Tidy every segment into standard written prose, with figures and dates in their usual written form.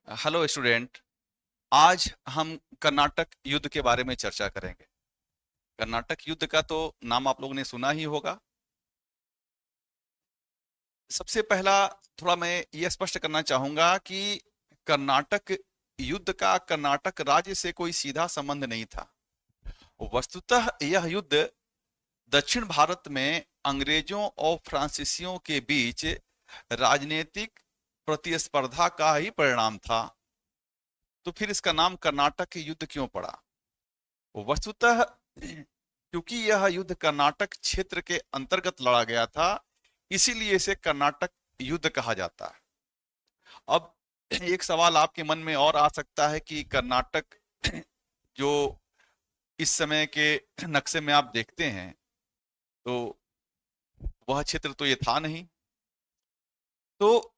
Hello student. आज हम कर्नाटक युद्ध के बारे में चर्चा करेंगे। कर्नाटक युद्ध का तो नाम आप लोगों ने सुना ही होगा। सबसे पहला थोड़ा मैं ये स्पष्ट करना चाहूंगा कि कर्नाटक युद्ध का कर्नाटक राज्य से कोई सीधा संबंध नहीं था। वस्तुतः यह युद्ध दक्षिण भारत में अंग्रेजों और फ्रांसीसियों के बीच राजनीतिक प्रतिस्पर्धा का ही परिणाम था। तो फिर इसका नाम कर्नाटक युद्ध क्यों पड़ा? वस्तुतः क्योंकि यह युद्ध कर्नाटक क्षेत्र के अंतर्गत लड़ा गया था, इसीलिए इसे कर्नाटक युद्ध कहा जाता है। अब एक सवाल आपके मन में और आ सकता है कि कर्नाटक जो इस समय के नक्शे में आप देखते हैं, तो वह क्षेत्र तो ये था नहीं। तो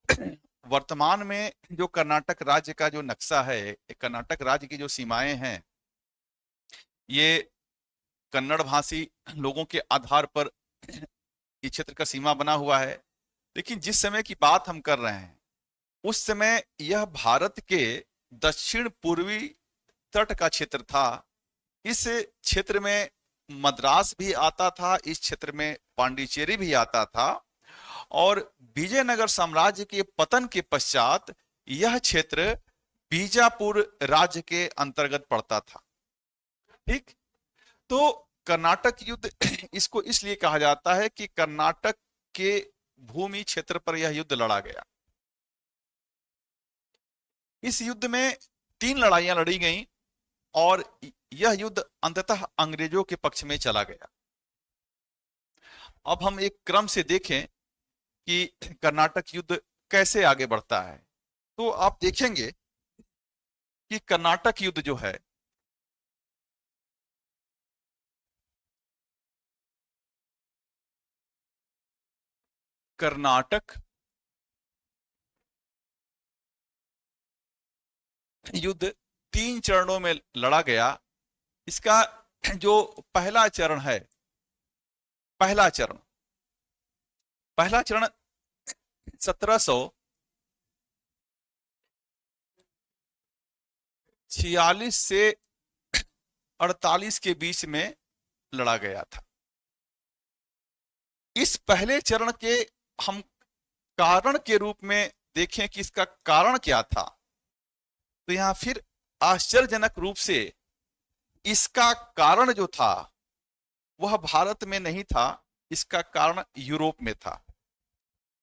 वर्तमान में जो कर्नाटक राज्य का जो नक्शा है, कर्नाटक राज्य की जो सीमाएं हैं, ये कन्नड़ भाषी लोगों के आधार पर इस क्षेत्र का सीमा बना हुआ है। लेकिन जिस समय की बात हम कर रहे हैं, उस समय यह भारत के दक्षिण पूर्वी तट का क्षेत्र था। इस क्षेत्र में मद्रास भी आता था, इस क्षेत्र में पांडिचेरी भी आता था, और विजयनगर साम्राज्य के पतन के पश्चात यह क्षेत्र बीजापुर राज्य के अंतर्गत पड़ता था। ठीक। तो कर्नाटक युद्ध इसको इसलिए कहा जाता है कि कर्नाटक के भूमि क्षेत्र पर यह युद्ध लड़ा गया। इस युद्ध में 3 लड़ाइयां लड़ी गईं और यह युद्ध अंततः अंग्रेजों के पक्ष में चला गया। अब हम एक क्रम से देखें कि कर्नाटक युद्ध कैसे आगे बढ़ता है, तो आप देखेंगे कि कर्नाटक युद्ध जो है, कर्नाटक युद्ध 3 चरणों में लड़ा गया। इसका जो पहला चरण है, पहला चरण पहला चरण 1746 से 48 के बीच में लड़ा गया था। इस पहले चरण के हम कारण के रूप में देखें कि इसका कारण क्या था, तो यहां फिर आश्चर्यजनक रूप से इसका कारण जो था वह भारत में नहीं था, इसका कारण यूरोप में था।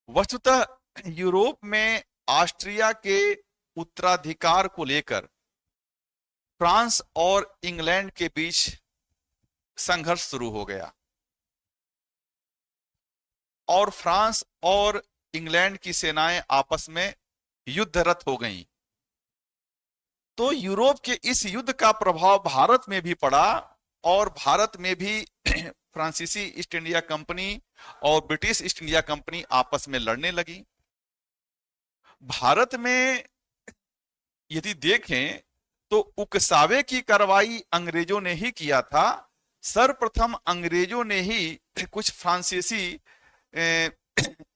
वस्तुतः यूरोप में ऑस्ट्रिया के उत्तराधिकार को लेकर फ्रांस और इंग्लैंड के बीच संघर्ष शुरू हो गया, और फ्रांस और इंग्लैंड की सेनाएं आपस में युद्धरत हो गईं। तो यूरोप के इस युद्ध का प्रभाव भारत में भी पड़ा, और भारत में भी फ्रांसीसी ईस्ट इंडिया कंपनी और ब्रिटिश ईस्ट इंडिया कंपनी आपस में लड़ने लगी। भारत में यदि देखें तो उकसावे की कार्रवाई अंग्रेजों ने ही किया था। सर्वप्रथम अंग्रेजों ने ही कुछ फ्रांसीसी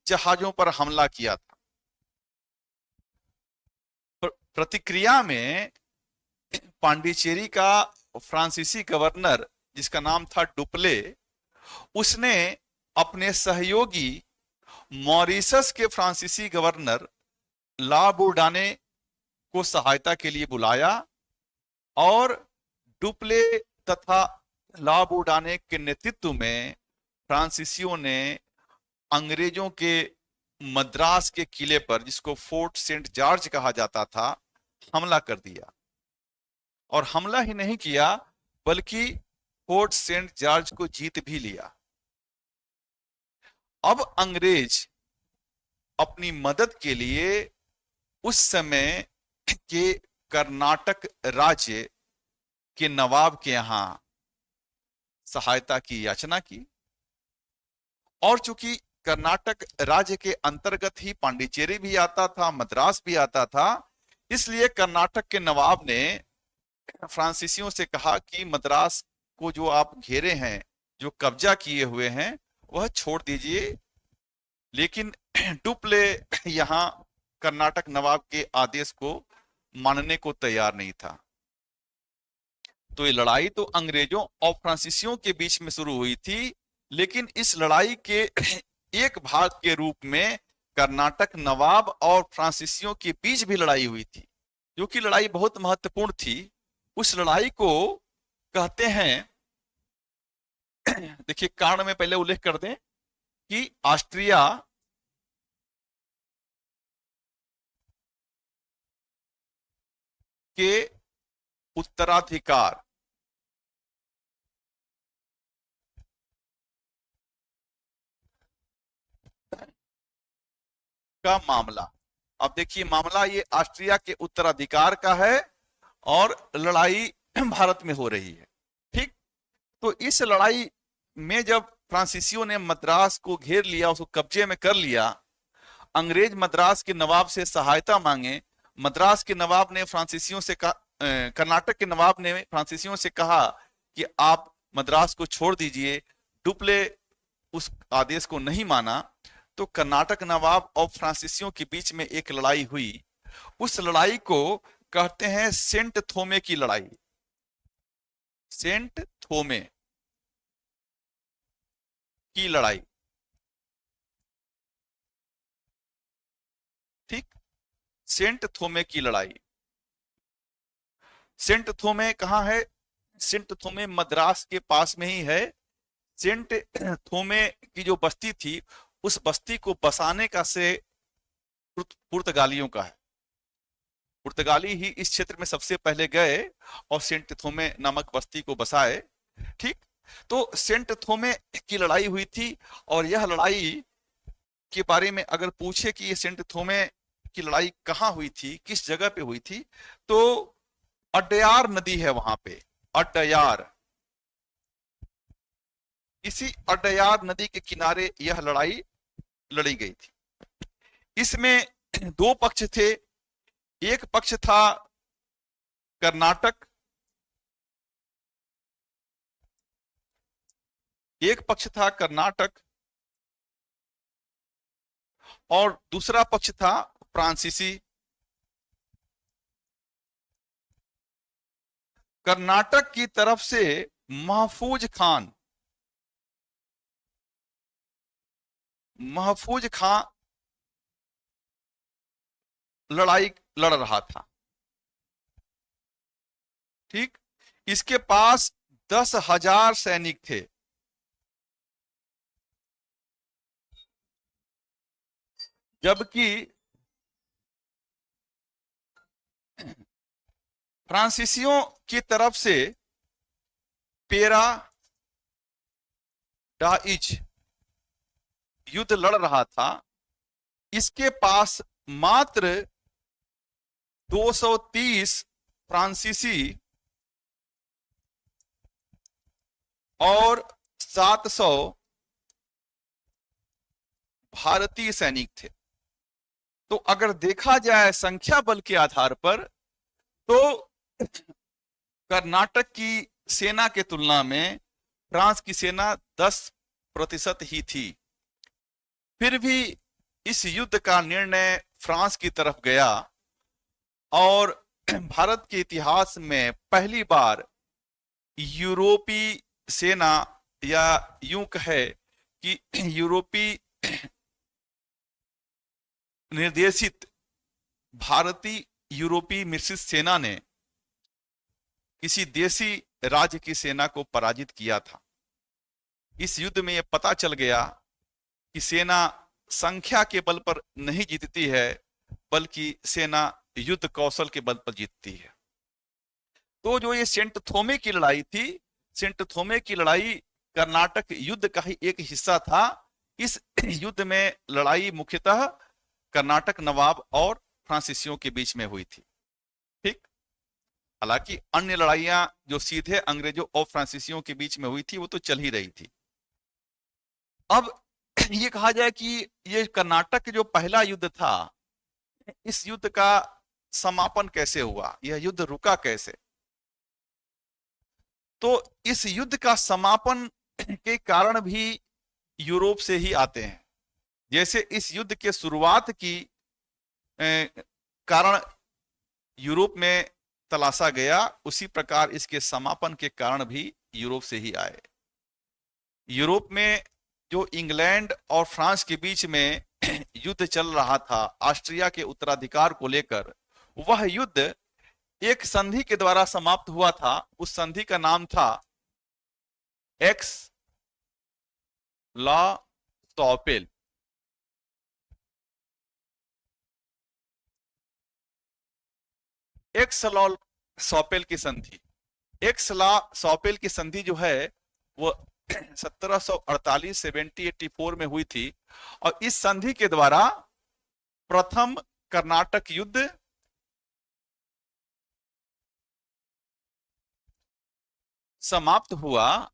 जहाजों पर हमला किया था। प्रतिक्रिया में पांडिचेरी का फ्रांसीसी गवर्नर, जिसका नाम था डुप्ले, उसने अपने सहयोगी मॉरिशस के फ्रांसीसी गवर्नर ला बोर्डाने को सहायता के लिए बुलाया, और डुप्ले तथा ला बोर्डाने के नेतृत्व में फ्रांसीसियों ने अंग्रेजों के मद्रास के किले पर, जिसको फोर्ट सेंट जॉर्ज कहा जाता था, हमला कर दिया। और हमला ही नहीं किया, बल्कि फोर्ट सेंट जॉर्ज को जीत भी लिया। अब अंग्रेज अपनी मदद के लिए उस समय के कर्नाटक राज्य के नवाब के यहां सहायता की याचना की, और चूंकि कर्नाटक राज्य के अंतर्गत ही पांडिचेरी भी आता था, मद्रास भी आता था, इसलिए कर्नाटक के नवाब ने फ्रांसीसियों से कहा कि मद्रास को जो आप घेरे हैं, जो कब्जा किए हुए हैं, वह छोड़ दीजिए। लेकिन डुप्ले यहां कर्नाटक नवाब के आदेश को मानने को तैयार नहीं था। तो ये लड़ाई तो अंग्रेजों और फ्रांसीसियों के बीच में शुरू हुई थी, लेकिन इस लड़ाई के एक भाग के रूप में कर्नाटक नवाब और फ्रांसीसियों के बीच भी लड़ाई हुई थी, जो कि लड़ाई बहुत महत्वपूर्ण थी। उस लड़ाई को कहते हैं, देखिए कारण में पहले उल्लेख कर दें कि ऑस्ट्रिया के उत्तराधिकार का मामला। अब देखिए मामला ये ऑस्ट्रिया के उत्तराधिकार का है और लड़ाई भारत में हो रही है। ठीक, तो इस लड़ाई में जब फ्रांसीसियों ने मद्रास को घेर लिया, उसको कब्जे में कर लिया, अंग्रेज मद्रास के नवाब से सहायता मांगे। मद्रास के नवाब ने फ्रांसीसियों से कहा, कर्नाटक के नवाब ने फ्रांसीसियों से कहा कि आप मद्रास को छोड़ दीजिए। डुप्ले उस आदेश को नहीं माना, तो कर्नाटक नवाब और फ्रांसीसियों के बीच में एक लड़ाई हुई। उस लड़ाई को कहते हैं सेंट थोमे की लड़ाई। सेंट थोमे की लड़ाई, ठीक, सेंट थोमे की लड़ाई। सेंट थोमे कहां है? सेंट थोमे मद्रास के पास में ही है। सेंट थोमे की जो बस्ती थी, उस बस्ती को बसाने का श्रेय पुर्तगालियों का है। पुर्तगाली ही इस क्षेत्र में सबसे पहले गए और सेंट थोमे नामक बस्ती को बसाए। ठीक, तो सेंट थोमे की लड़ाई हुई थी। और यह लड़ाई के बारे में अगर पूछे कि ये सेंट थोमे की लड़ाई कहां हुई थी, किस जगह पे हुई थी, तो अड्यार नदी है वहां पे, अड्यार। इसी अड्यार नदी के किनारे यह लड़ाई लड़ी गई थी। इसमें दो पक्ष थे। एक पक्ष था कर्नाटक, एक पक्ष था कर्नाटक और दूसरा पक्ष था फ्रांसीसी। कर्नाटक की तरफ से महफूज खान, महफूज खान लड़ाई लड़ रहा था। ठीक, इसके पास 10,000 सैनिक थे। जबकि फ्रांसीसियों की तरफ से पेरा डाइच युद्ध लड़ रहा था। इसके पास मात्र 230 फ्रांसीसी और 700 भारतीय सैनिक थे। तो अगर देखा जाए संख्या बल के आधार पर, तो कर्नाटक की सेना के तुलना में फ्रांस की सेना 10% ही थी। फिर भी इस युद्ध का निर्णय फ्रांस की तरफ गया और भारत के इतिहास में पहली बार यूरोपीय सेना, या यूं कहे कि यूरोपीय निर्देशित भारतीय यूरोपीय मिश्रित सेना ने किसी देशी राज्य की सेना को पराजित किया था। इस युद्ध में यह पता चल गया कि सेना संख्या के बल पर नहीं जीतती है, बल्कि सेना युद्ध कौशल के बल पर जीतती है। तो जो ये सेंट थोमे की लड़ाई थी, सेंट थोमे की लड़ाई कर्नाटक युद्ध का ही एक हिस्सा था। इस युद्ध में लड़ाई मुख्यतः कर्नाटक नवाब और फ्रांसीसियों के बीच में हुई थी। ठीक, हालांकि अन्य लड़ाइयां जो सीधे अंग्रेजों और फ्रांसीसियों के बीच में हुई थी, वो तो चल ही रही थी। अब ये कहा जाए कि ये कर्नाटक जो पहला युद्ध था, इस युद्ध का समापन कैसे हुआ, यह युद्ध रुका कैसे? तो इस युद्ध का समापन के कारण भी यूरोप से ही आते हैं। जैसे इस युद्ध के शुरुआत की कारण यूरोप में तलाशा गया, उसी प्रकार इसके समापन के कारण भी यूरोप से ही आए। यूरोप में जो इंग्लैंड और फ्रांस के बीच में युद्ध चल रहा था ऑस्ट्रिया के उत्तराधिकार को लेकर, वह युद्ध एक संधि के द्वारा समाप्त हुआ था। उस संधि का नाम था एक्स लॉ सॉपेल। एक्स लॉ सॉपेल की संधि, एक्स लॉ सॉपेल की संधि जो है वो 1748 1784 में हुई थी, और इस संधि के द्वारा प्रथम कर्नाटक युद्ध समाप्त हुआ,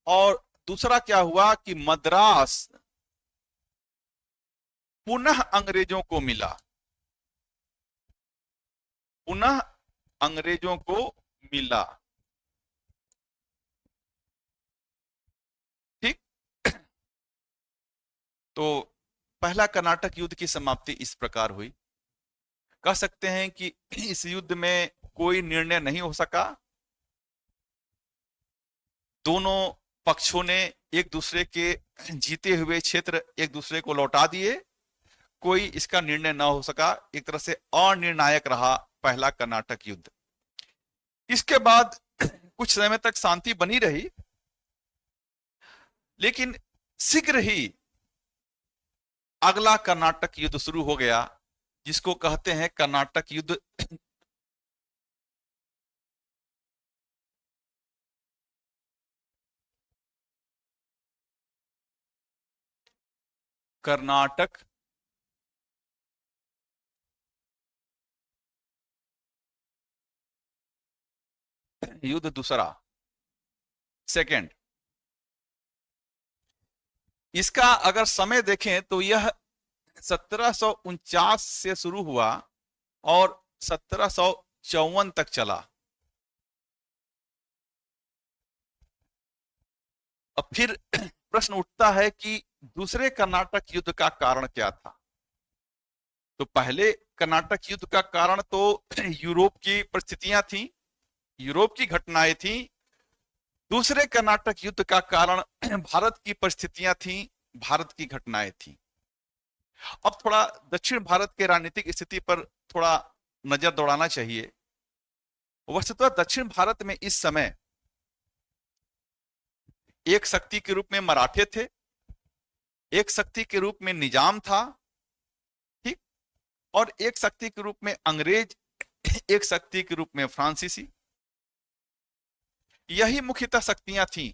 और दूसरा क्या हुआ कि मद्रास पुनः अंग्रेजों को मिला, पुनः अंग्रेजों को मिला। ठीक। तो पहला कर्नाटक युद्ध की समाप्ति इस प्रकार हुई। कह सकते हैं कि इस युद्ध में कोई निर्णय नहीं हो सका, दोनों पक्षों ने एक दूसरे के जीते हुए क्षेत्र एक दूसरे को लौटा दिए, कोई इसका निर्णय न हो सका, एक तरह से अनिर्णायक रहा पहला कर्नाटक युद्ध। इसके बाद कुछ समय तक शांति बनी रही, लेकिन शीघ्र ही अगला कर्नाटक युद्ध शुरू हो गया, जिसको कहते हैं कर्नाटक युद्ध। कर्नाटक युद्ध दूसरा, सेकंड। इसका अगर समय देखें तो यह 1749 से शुरू हुआ और 1754 तक चला। अब फिर प्रश्न उठता है कि दूसरे कर्नाटक युद्ध का कारण क्या था। तो पहले कर्नाटक युद्ध का कारण तो यूरोप की परिस्थितियां थी, यूरोप की घटनाएं थी। दूसरे कर्नाटक युद्ध का कारण भारत की परिस्थितियां थी, भारत की घटनाएं थी। अब थोड़ा दक्षिण भारत के राजनीतिक स्थिति पर थोड़ा नजर दौड़ाना चाहिए। वस्तुतः दक्षिण भारत में इस समय एक शक्ति के रूप में मराठे थे, एक शक्ति के रूप में निजाम था, ठीक, और एक शक्ति के रूप में अंग्रेज, एक शक्ति के रूप में फ्रांसीसी। यही मुख्यतः शक्तियां थीं।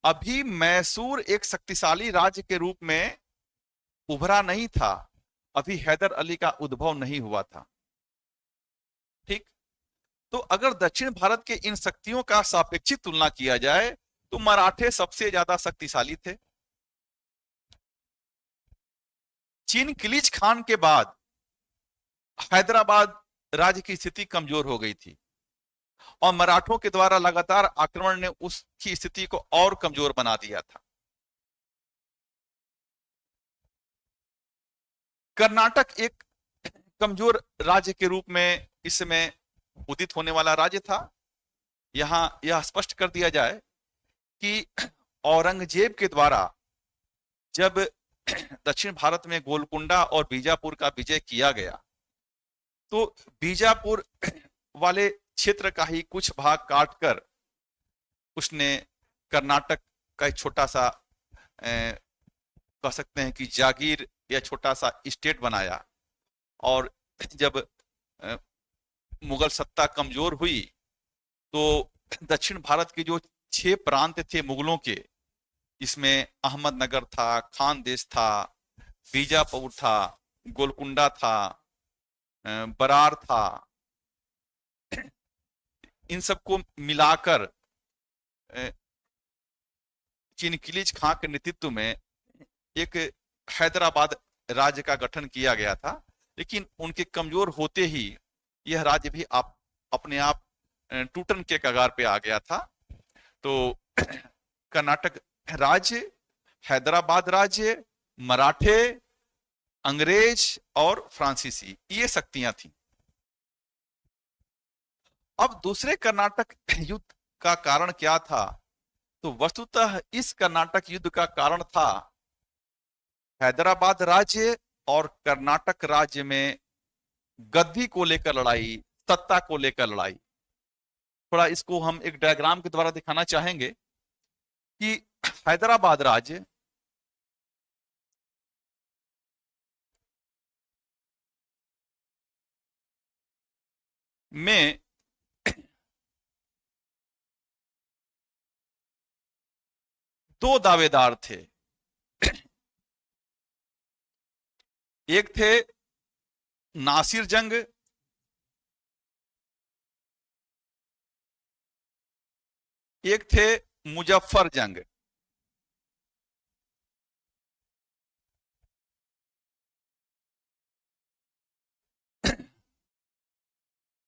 अभी मैसूर एक शक्तिशाली राज्य के रूप में उभरा नहीं था, अभी हैदर अली का उद्भव नहीं हुआ था। ठीक। तो अगर दक्षिण भारत के इन शक्तियों का सापेक्षिक तुलना किया जाए तो मराठे सबसे ज्यादा शक्तिशाली थे। चीन किलीच खान के बाद हैदराबाद राज्य की स्थिति कमजोर हो गई थी, और मराठों के द्वारा लगातार आक्रमण ने उसकी स्थिति को और कमजोर बना दिया था। कर्नाटक एक कमजोर राज्य के रूप में इस समय उदित होने वाला राज्य था। यहां यह स्पष्ट कर दिया जाए कि औरंगजेब के द्वारा जब दक्षिण भारत में गोलकुंडा और बीजापुर का विजय किया गया, तो बीजापुर वाले क्षेत्र का ही कुछ भाग काटकर उसने कर्नाटक का एक छोटा सा कह सकते हैं कि जागीर या छोटा सा स्टेट बनाया। और जब मुगल सत्ता कमजोर हुई तो दक्षिण भारत के जो 6 प्रांत थे मुगलों के, इसमें अहमदनगर था, खानदेश था, बीजापुर था, गोलकुंडा था, बरार था, इन सबको मिलाकर चीन किलीच खां के नेतृत्व में एक हैदराबाद राज्य का गठन किया गया था। लेकिन उनके कमजोर होते ही यह राज्य भी अपने आप टूटन के कगार पे आ गया था। तो कर्नाटक राज्य, हैदराबाद राज्य, मराठे, अंग्रेज और फ्रांसीसी, ये शक्तियां थी। अब दूसरे कर्नाटक युद्ध का कारण क्या था? तो वस्तुतः इस कर्नाटक युद्ध का कारण था हैदराबाद राज्य और कर्नाटक राज्य में गद्दी को लेकर लड़ाई, सत्ता को लेकर लड़ाई। थोड़ा इसको हम एक डायग्राम के द्वारा दिखाना चाहेंगे कि हैदराबाद राज्य में दो दावेदार थे। एक थे नासिर जंग, एक थे मुजफ्फर जंग।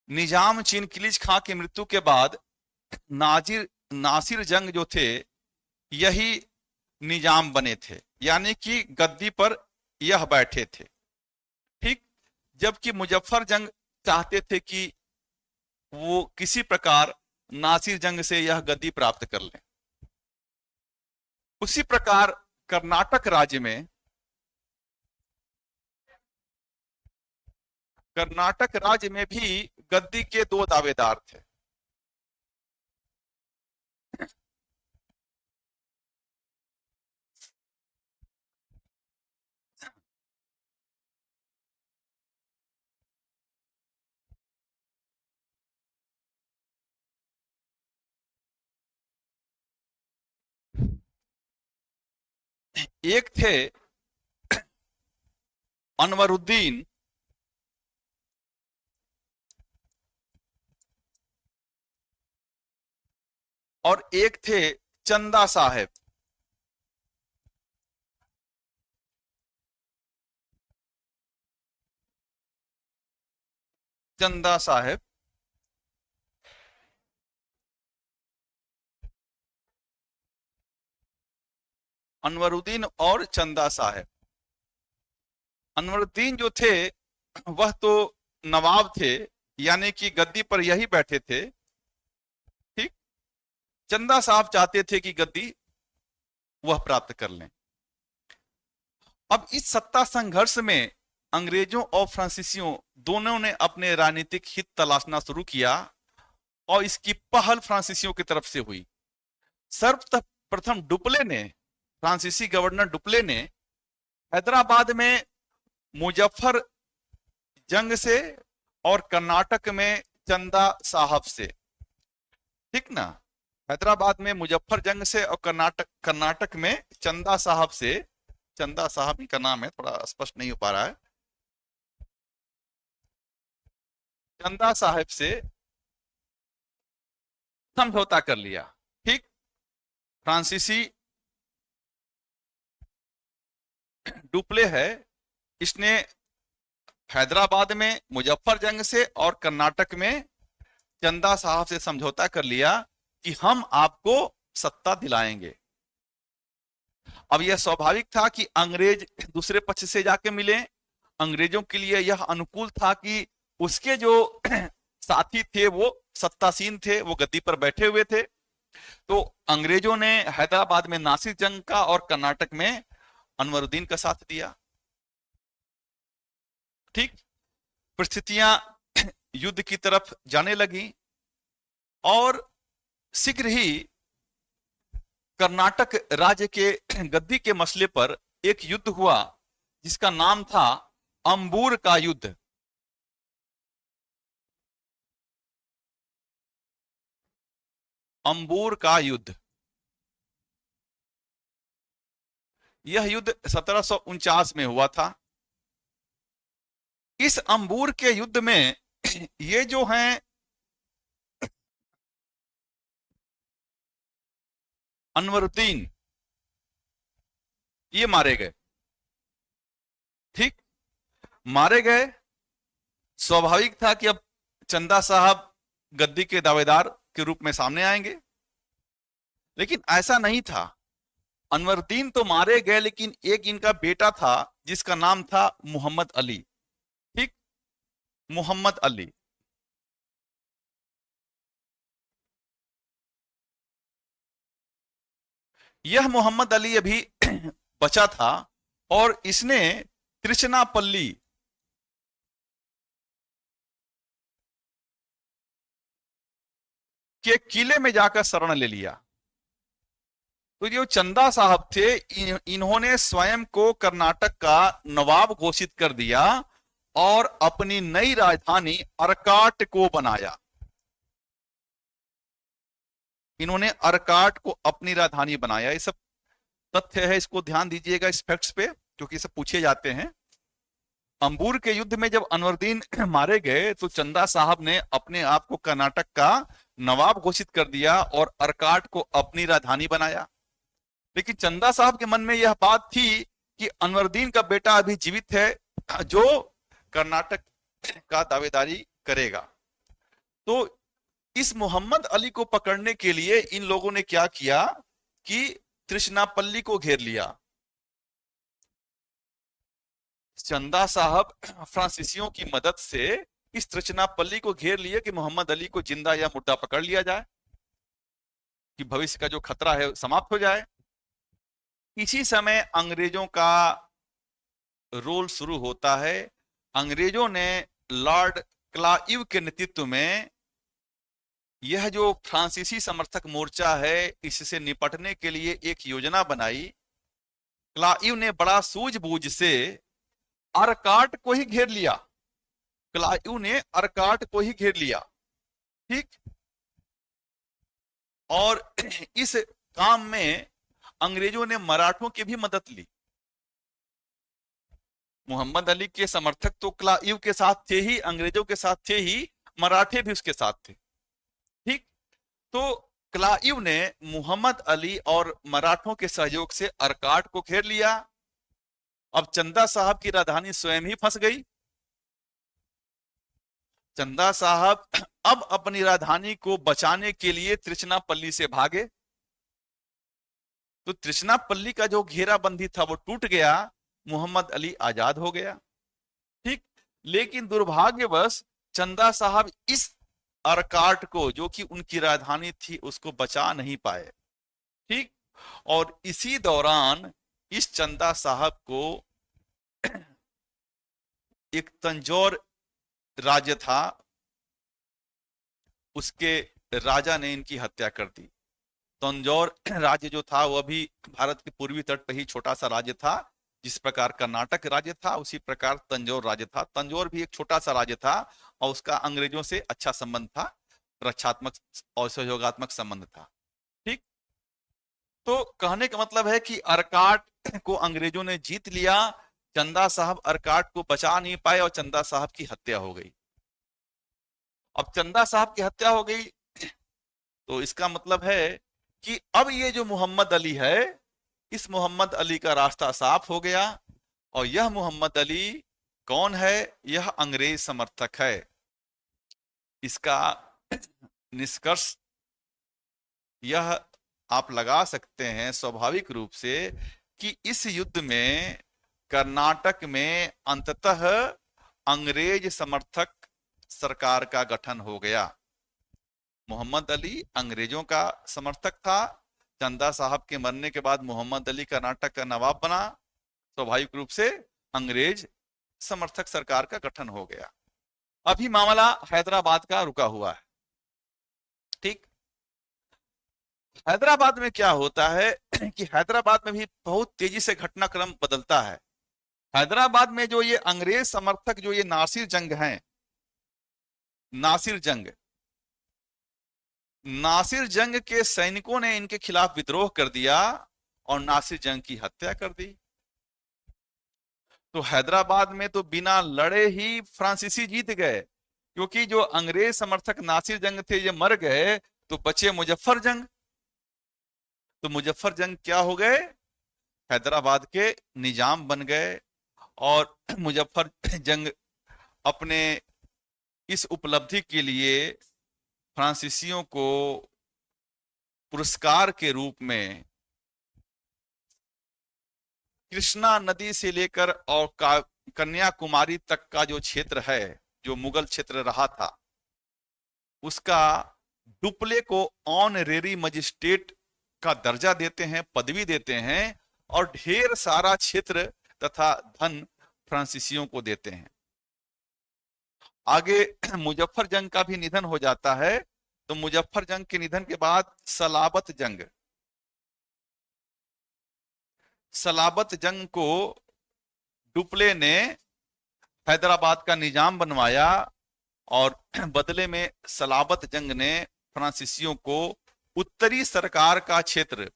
निजाम चिनकिलिज खां की मृत्यु के बाद नासिर जंग जो थे यही निजाम बने थे, यानी कि गद्दी पर यह बैठे थे। ठीक, जबकि मुजफ्फर जंग चाहते थे कि वो किसी प्रकार नासिर जंग से यह गद्दी प्राप्त कर लें। उसी प्रकार कर्नाटक राज्य में भी गद्दी के दो दावेदार थे। एक थे अनवरुद्दीन और एक थे चंदा साहेब। चंदा साहेब अनवरुद्दीन और चंदा साहेब। अनवरुद्दीन जो थे वह तो नवाब थे, यानी कि गद्दी पर यही बैठे थे। ठीक, चंदा साहब चाहते थे कि गद्दी वह प्राप्त कर लें। अब इस सत्ता संघर्ष में अंग्रेजों और फ्रांसीसियों दोनों ने अपने राजनीतिक हित तलाशना शुरू किया और इसकी पहल फ्रांसीसियों की तरफ से हुई। सर्वप्रथम डुप्ले ने, फ्रांसीसी गवर्नर डुप्ले ने हैदराबाद में मुजफ्फर जंग से और कर्नाटक में चंदा साहब से, ठीक ना, हैदराबाद में मुजफ्फर जंग से और कर्नाटक में चंदा साहब से, चंदा साहब ही का नाम है, थोड़ा स्पष्ट नहीं हो पा रहा है, चंदा साहब से समझौता कर लिया। ठीक, फ्रांसीसी डुप्ले है, इसने हैदराबाद में मुजफ्फर जंग से और कर्नाटक में चंदा साहब से समझौता कर लिया कि हम आपको सत्ता दिलाएंगे। अब यह स्वाभाविक था कि अंग्रेज दूसरे पक्ष से जाके मिले। अंग्रेजों के लिए यह अनुकूल था कि उसके जो साथी थे वो सत्तासीन थे, वो गद्दी पर बैठे हुए थे। तो अंग्रेजों ने हैदराबाद में नासिर जंग का और कर्नाटक में अनवरुद्दीन का साथ दिया। ठीक, परिस्थितियां युद्ध की तरफ जाने लगी और शीघ्र ही कर्नाटक राज्य के गद्दी के मसले पर एक युद्ध हुआ जिसका नाम था अंबूर का युद्ध। अंबूर का युद्ध, यह युद्ध 1749 में हुआ था। इस अंबूर के युद्ध में ये जो हैं अनवरुद्दीन, ये मारे गए। ठीक, मारे गए। स्वाभाविक था कि अब चंदा साहब गद्दी के दावेदार के रूप में सामने आएंगे, लेकिन ऐसा नहीं था। अनवरुद्दीन तो मारे गए, लेकिन एक इनका बेटा था जिसका नाम था मोहम्मद अली। ठीक, मोहम्मद अली, यह मोहम्मद अली अभी बचा था और इसने त्रिचनापल्ली के किले में जाकर शरण ले लिया। तो जो चंदा साहब थे, इन्होंने स्वयं को कर्नाटक का नवाब घोषित कर दिया और अपनी नई राजधानी अर्काट को बनाया। इन्होंने अर्काट को अपनी राजधानी बनाया। ये सब तथ्य है, इसको ध्यान दीजिएगा इस फैक्ट्स पे, क्योंकि सब पूछे जाते हैं। अंबूर के युद्ध में जब अनवरदीन मारे गए तो चंदा साहब ने अपने आप को कर्नाटक का नवाब घोषित कर दिया और अर्काट को अपनी राजधानी बनाया। लेकिन चंदा साहब के मन में यह बात थी कि अनवरदीन का बेटा अभी जीवित है जो कर्नाटक का दावेदारी करेगा। तो इस मोहम्मद अली को पकड़ने के लिए इन लोगों ने क्या किया कि त्रिचनापल्ली को घेर लिया। चंदा साहब फ्रांसीसियों की मदद से इस त्रिचनापल्ली को घेर लिए कि मोहम्मद अली को जिंदा या मुर्दा पकड़ लिया जाए, कि भविष्य का जो खतरा है समाप्त हो जाए। इसी समय अंग्रेजों का रोल शुरू होता है। अंग्रेजों ने लॉर्ड क्लाइव के नेतृत्व में यह जो फ्रांसीसी समर्थक मोर्चा है, इससे निपटने के लिए एक योजना बनाई। क्लाइव ने बड़ा सूझबूझ से अर्काट को ही घेर लिया। क्लाइव ने अर्काट को ही घेर लिया, ठीक। और इस काम में अंग्रेजों ने मराठों की भी मदद ली। मोहम्मद अली के समर्थक तो क्लाइव के साथ थे ही, अंग्रेजों के साथ थे ही, मराठे भी उसके साथ थे, ठीक। तो क्लाइव ने मोहम्मद अली और मराठों के सहयोग से अर्काट को घेर लिया। अब चंदा साहब की राजधानी स्वयं ही फंस गई। चंदा साहब अब अपनी राजधानी को बचाने के लिए त्रिचनापल्ली से भागे। तो त्रिचनापल्ली का जो घेराबंदी था वो टूट गया, मोहम्मद अली आजाद हो गया, ठीक। लेकिन दुर्भाग्यवश चंदा साहब इस अर्काट को, जो कि उनकी राजधानी थी, उसको बचा नहीं पाए, ठीक। और इसी दौरान इस चंदा साहब को एक तंजौर राज्य था, उसके राजा ने इनकी हत्या कर दी। तंजौर राज्य जो था वो अभी भारत के पूर्वी तट पर ही छोटा सा राज्य था। जिस प्रकार कर्नाटक राज्य था उसी प्रकार तंजौर राज्य था। तंजौर भी एक छोटा सा राज्य था और उसका अंग्रेजों से अच्छा संबंध था, रक्षात्मक और सहयोगात्मक संबंध था, ठीक। तो कहने का मतलब है कि अर्काट को अंग्रेजों ने जीत लिया। चंदा साहब अर्काट को बचा नहीं पाए और चंदा साहब की हत्या हो गई। अब चंदा साहब की हत्या हो गई तो इसका मतलब है कि अब ये जो मोहम्मद अली है, इस मोहम्मद अली का रास्ता साफ हो गया। और यह मोहम्मद अली कौन है? यह अंग्रेज समर्थक है। इसका निष्कर्ष यह आप लगा सकते हैं स्वाभाविक रूप से कि इस युद्ध में कर्नाटक में अंततः अंग्रेज समर्थक सरकार का गठन हो गया। मोहम्मद अली अंग्रेजों का समर्थक था। चंदा साहब के मरने के बाद मोहम्मद अली कर्नाटक का नवाब बना। स्वाभाविक रूप से अंग्रेज समर्थक सरकार का गठन हो गया। अभी मामला हैदराबाद का रुका हुआ है, ठीक। हैदराबाद में क्या होता है कि हैदराबाद में भी बहुत तेजी से घटनाक्रम बदलता है। हैदराबाद में जो ये अंग्रेज समर्थक, जो ये नासिर जंग हैं, नासिर जंग के सैनिकों ने इनके खिलाफ विद्रोह कर दिया और नासिर जंग की हत्या कर दी। तो हैदराबाद में तो बिना लड़े ही फ्रांसीसी जीत गए, क्योंकि जो अंग्रेज समर्थक नासिर जंग थे ये मर गए, तो बचे मुजफ्फर जंग। तो मुजफ्फर जंग क्या हो गए? हैदराबाद के निजाम बन गए। और मुजफ्फर जंग अपने इस उपलब्धि के लिए फ्रांसीसियों को पुरस्कार के रूप में कृष्णा नदी से लेकर और कन्याकुमारी तक का जो क्षेत्र है, जो मुगल क्षेत्र रहा था, उसका डुप्ले को ऑनरेरी मजिस्ट्रेट का दर्जा देते हैं, पदवी देते हैं और ढेर सारा क्षेत्र तथा धन फ्रांसीसियों को देते हैं। आगे मुजफ्फर जंग का भी निधन हो जाता है। तो मुजफ्फर जंग के निधन के बाद सलाबत जंग को डुप्ले ने हैदराबाद का निजाम बनवाया और बदले में सलाबत जंग ने फ्रांसीसियों को उत्तरी सरकार का क्षेत्र,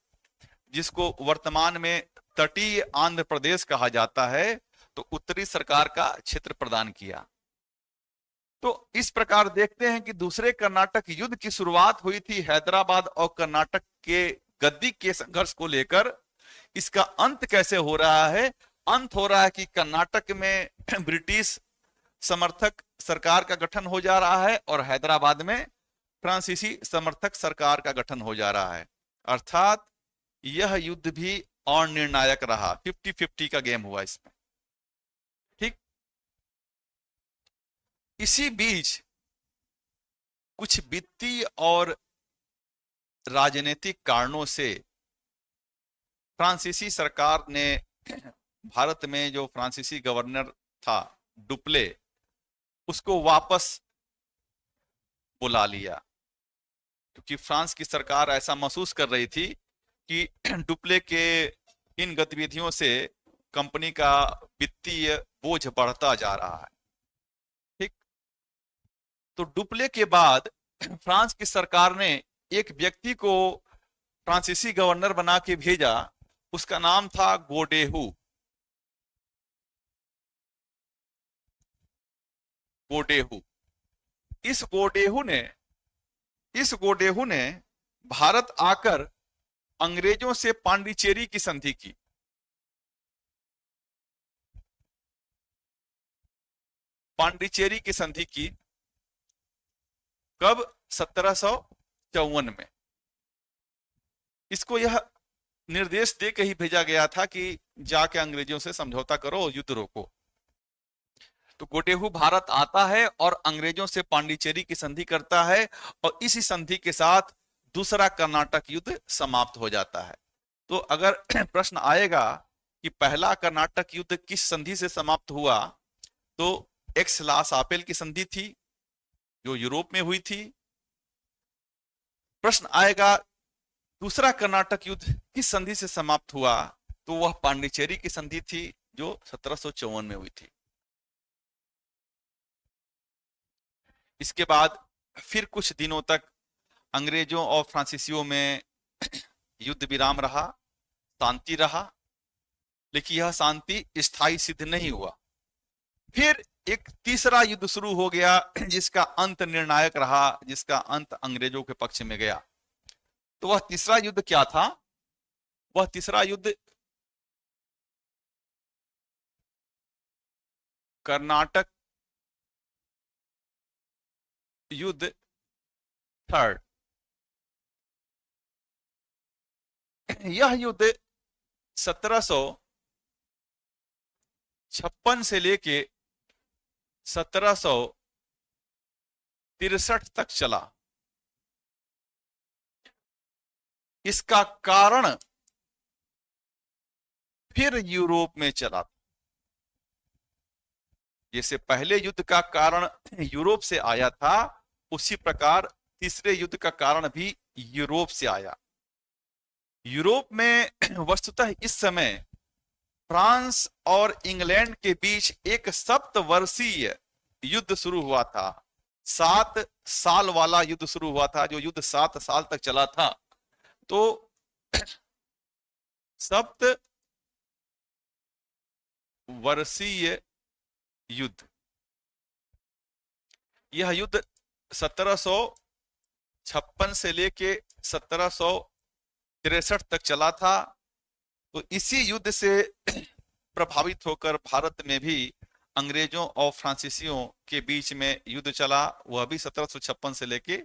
जिसको वर्तमान में तटीय आंध्र प्रदेश कहा जाता है, तो उत्तरी सरकार का क्षेत्र प्रदान किया। तो इस प्रकार देखते हैं कि दूसरे कर्नाटक युद्ध की शुरुआत हुई थी हैदराबाद और कर्नाटक के गद्दी के संघर्ष को लेकर। इसका अंत कैसे हो रहा है? अंत हो रहा है कि कर्नाटक में ब्रिटिश समर्थक सरकार का गठन हो जा रहा है और हैदराबाद में फ्रांसीसी समर्थक सरकार का गठन हो जा रहा है। अर्थात यह युद्ध भी अनिर्णायक रहा, 50-50 का गेम हुआ इसमें। ठीक, इसी बीच कुछ वित्तीय और राजनीतिक कारणों से फ्रांसीसी सरकार ने भारत में जो फ्रांसीसी गवर्नर था डुप्ले, उसको वापस बुला लिया, क्योंकि फ्रांस की सरकार ऐसा महसूस कर रही थी कि डुप्ले के इन गतिविधियों से कंपनी का वित्तीय बोझ बढ़ता जा रहा है। ठीक, तो डुप्ले के बाद फ्रांस की सरकार ने एक व्यक्ति को फ्रांसीसी गवर्नर बना के भेजा। उसका नाम था गोडेहू। इस गोडेहू ने भारत आकर अंग्रेजों से पांडिचेरी की संधि की। पांडिचेरी की संधि की कब? 1754 में। इसको यह निर्देश दे के ही भेजा गया था कि जाके अंग्रेजों से समझौता करो, युद्ध रोको। तो गोडेहू भारत आता है और अंग्रेजों से पांडिचेरी की संधि करता है और इसी संधि के साथ दूसरा कर्नाटक युद्ध समाप्त हो जाता है। तो अगर प्रश्न आएगा कि पहला कर्नाटक युद्ध किस संधि से समाप्त हुआ, तो एक्स-ला-सापेल की संधि थी जो यूरोप में हुई थी। प्रश्न आएगा दूसरा कर्नाटक युद्ध किस संधि से समाप्त हुआ, तो वह पांडिचेरी की संधि थी जो 1754 में हुई थी। इसके बाद फिर कुछ दिनों तक अंग्रेजों और फ्रांसीसियों में युद्ध विराम रहा, शांति रहा, लेकिन यह शांति स्थायी सिद्ध नहीं हुआ। फिर एक तीसरा युद्ध शुरू हो गया जिसका अंत निर्णायक रहा, जिसका अंत अंग्रेजों के पक्ष में गया। तो वह तीसरा युद्ध क्या था? वह तीसरा युद्ध कर्नाटक युद्ध थर्ड। यह युद्ध 1756 से लेके 1763 तक चला। इसका कारण फिर यूरोप में चला। जैसे पहले युद्ध का कारण यूरोप से आया था, उसी प्रकार तीसरे युद्ध का कारण भी यूरोप से आया। यूरोप में वस्तुतः इस समय फ्रांस और इंग्लैंड के बीच एक सप्तवर्षीय युद्ध शुरू हुआ था। 7 साल वाला युद्ध शुरू हुआ था, जो युद्ध 7 साल तक चला था। तो सप्तवर्षीय युद्ध, यह युद्ध 1756 से लेके 1763 तक चला था। तो इसी युद्ध से प्रभावित होकर भारत में भी अंग्रेजों और फ्रांसीसियों के बीच में युद्ध चला। वह भी 1756 से लेके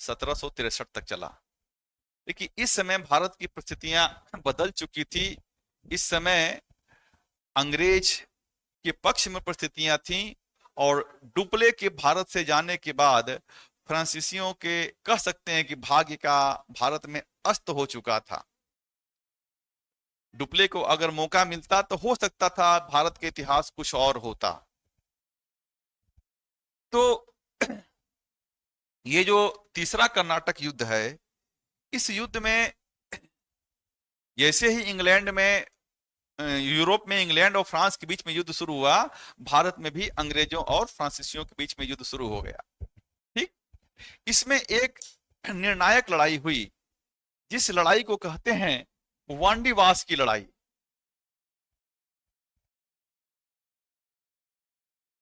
1763 तक चला। लेकिन इस समय भारत की परिस्थितियां बदल चुकी थी। इस समय अंग्रेज के पक्ष में परिस्थितियां थीं और डुप्ले के भारत से जाने के बाद फ्रांसीसियों के कह सकते हैं कि भाग्य का भारत में अस्त हो चुका था। डुप्ले को अगर मौका मिलता तो हो सकता था भारत के इतिहास कुछ और होता। तो ये जो तीसरा कर्नाटक युद्ध है, इस युद्ध में जैसे ही इंग्लैंड में यूरोप में इंग्लैंड और फ्रांस के बीच में युद्ध शुरू हुआ, भारत में भी अंग्रेजों और फ्रांसीसियों के बीच में युद्ध शुरू हो गया। ठीक, इसमें एक निर्णायक लड़ाई हुई, जिस लड़ाई को कहते हैं वांडीवास की लड़ाई।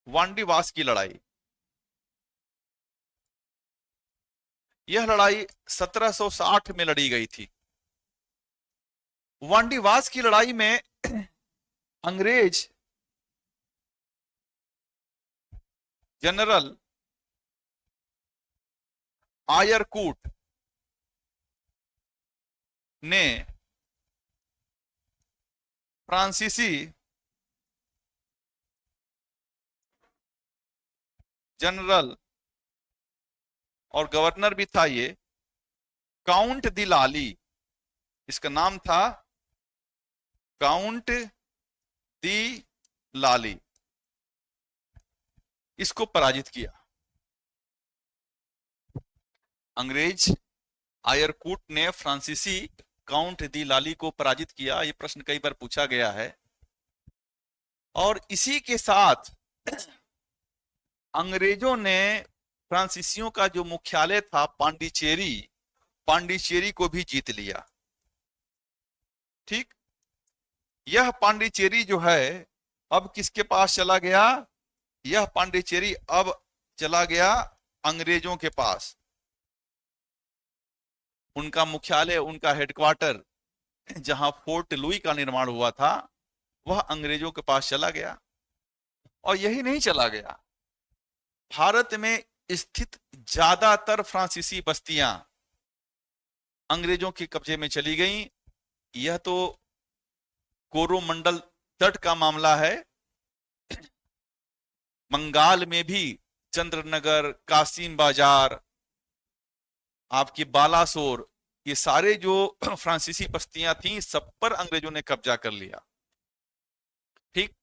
वांडीवास की लड़ाई, यह लड़ाई 1760 में लड़ी गई थी। वांडीवास की लड़ाई में अंग्रेज जनरल आयरकूट ने फ्रांसीसी जनरल और गवर्नर भी था ये, काउंट दी लाली, इसका नाम था काउंट दी लाली, इसको पराजित किया। अंग्रेज आयरकूट ने फ्रांसीसी काउंट दी लाली को पराजित किया। यह प्रश्न कई बार पूछा गया है। और इसी के साथ अंग्रेजों ने फ्रांसीसियों का जो मुख्यालय था पांडिचेरी, पांडिचेरी को भी जीत लिया। ठीक, यह पांडिचेरी जो है अब किसके पास चला गया? यह पांडिचेरी अब चला गया अंग्रेजों के पास। उनका मुख्यालय, उनका हेडक्वार्टर, जहां फोर्ट लुई का निर्माण हुआ था, वह अंग्रेजों के पास चला गया। और यही नहीं चला गया, भारत में स्थित ज्यादातर फ्रांसीसी बस्तियां अंग्रेजों के कब्जे में चली गईं। यह तो कोरोमंडल तट का मामला है। बंगाल में भी चंद्रनगर, कासिम बाजार, आपकी बालासोर, ये सारे जो फ्रांसीसी बस्तियां थीं, सब पर अंग्रेजों ने कब्जा कर लिया। ठीक,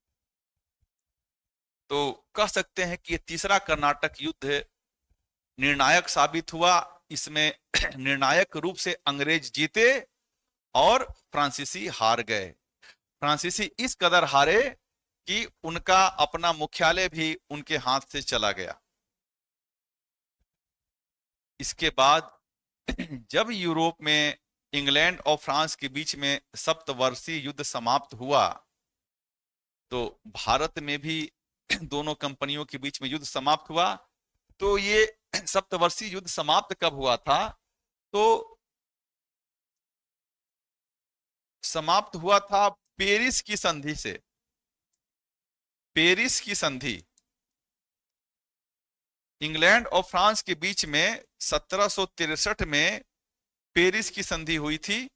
तो कह सकते हैं कि ये तीसरा कर्नाटक युद्ध निर्णायक साबित हुआ। इसमें निर्णायक रूप से अंग्रेज जीते और फ्रांसीसी हार गए। फ्रांसीसी इस कदर हारे कि उनका अपना मुख्यालय भी उनके हाथ से चला गया। इसके बाद जब यूरोप में इंग्लैंड और फ्रांस के बीच में सप्तवर्षीय युद्ध समाप्त हुआ, तो भारत में भी दोनों कंपनियों के बीच में युद्ध समाप्त हुआ। तो ये सप्तवर्षीय युद्ध समाप्त कब हुआ था? तो समाप्त हुआ था पेरिस की संधि से। पेरिस की संधि इंग्लैंड और फ्रांस के बीच में 1763 में पेरिस की संधि हुई थी।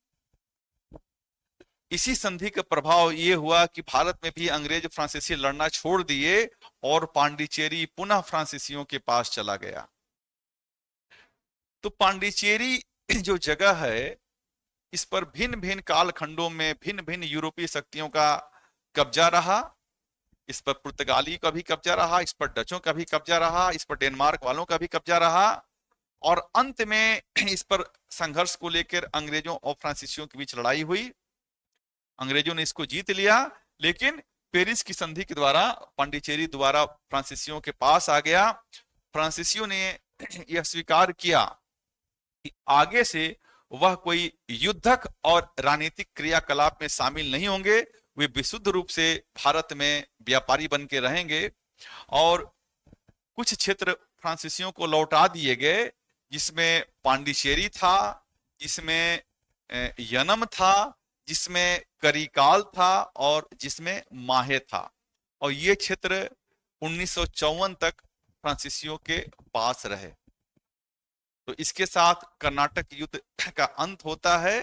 इसी संधि का प्रभाव यह हुआ कि भारत में भी अंग्रेज फ्रांसीसी लड़ना छोड़ दिए और पांडिचेरी पुनः फ्रांसीसियों के पास चला गया। तो पांडिचेरी जो जगह है, इस पर भिन्न भिन्न कालखंडों में भिन्न भिन्न यूरोपीय शक्तियों का कब्जा रहा। इस पर पुर्तगाली का भी कब्जा रहा, इस पर डचों का भी कब्जा रहा, इस पर डेनमार्क वालों का भी कब्जा रहा। और अंत में इस पर संघर्ष को लेकर अंग्रेजों और फ्रांसीसियों के बीच लड़ाई हुई। अंग्रेजों ने इसको जीत लिया, लेकिन पेरिस की संधि के द्वारा पांडिचेरी द्वारा फ्रांसीसियों के पास आ गया। फ्रांसीसियों ने यह स्वीकार किया कि आगे से वह कोई युद्धक और राजनीतिक क्रियाकलाप में शामिल नहीं होंगे। वे विशुद्ध रूप से भारत में व्यापारी बन के रहेंगे। और कुछ क्षेत्र फ्रांसीसियों को लौटा दिए गए, जिसमें पांडिचेरी था, जिसमें यनम था, जिसमें करिकाल था और जिसमें माहे था। और ये क्षेत्र 1954 तक फ्रांसीसियों के पास रहे। तो इसके साथ कर्नाटक युद्ध का अंत होता है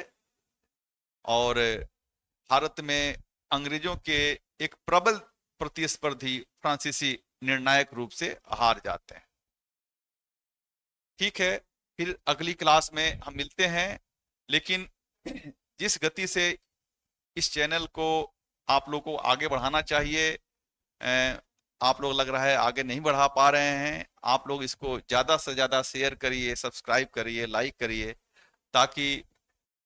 और भारत में अंग्रेजों के एक प्रबल प्रतिस्पर्धी फ्रांसीसी निर्णायक रूप से हार जाते हैं। ठीक है, फिर अगली क्लास में हम मिलते हैं। लेकिन जिस गति से इस चैनल को आप लोग को आगे बढ़ाना चाहिए, आप लोग लग रहा है आगे नहीं बढ़ा पा रहे हैं। आप लोग इसको ज्यादा से ज्यादा शेयर करिए, सब्सक्राइब करिए, लाइक करिए, ताकि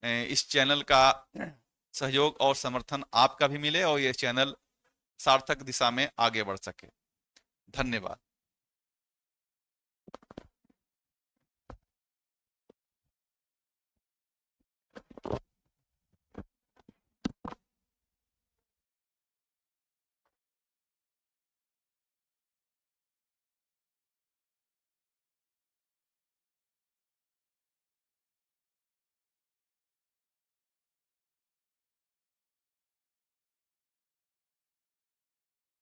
इस चैनल का सहयोग और समर्थन आपका भी मिले और ये चैनल सार्थक दिशा में आगे बढ़ सके। धन्यवाद।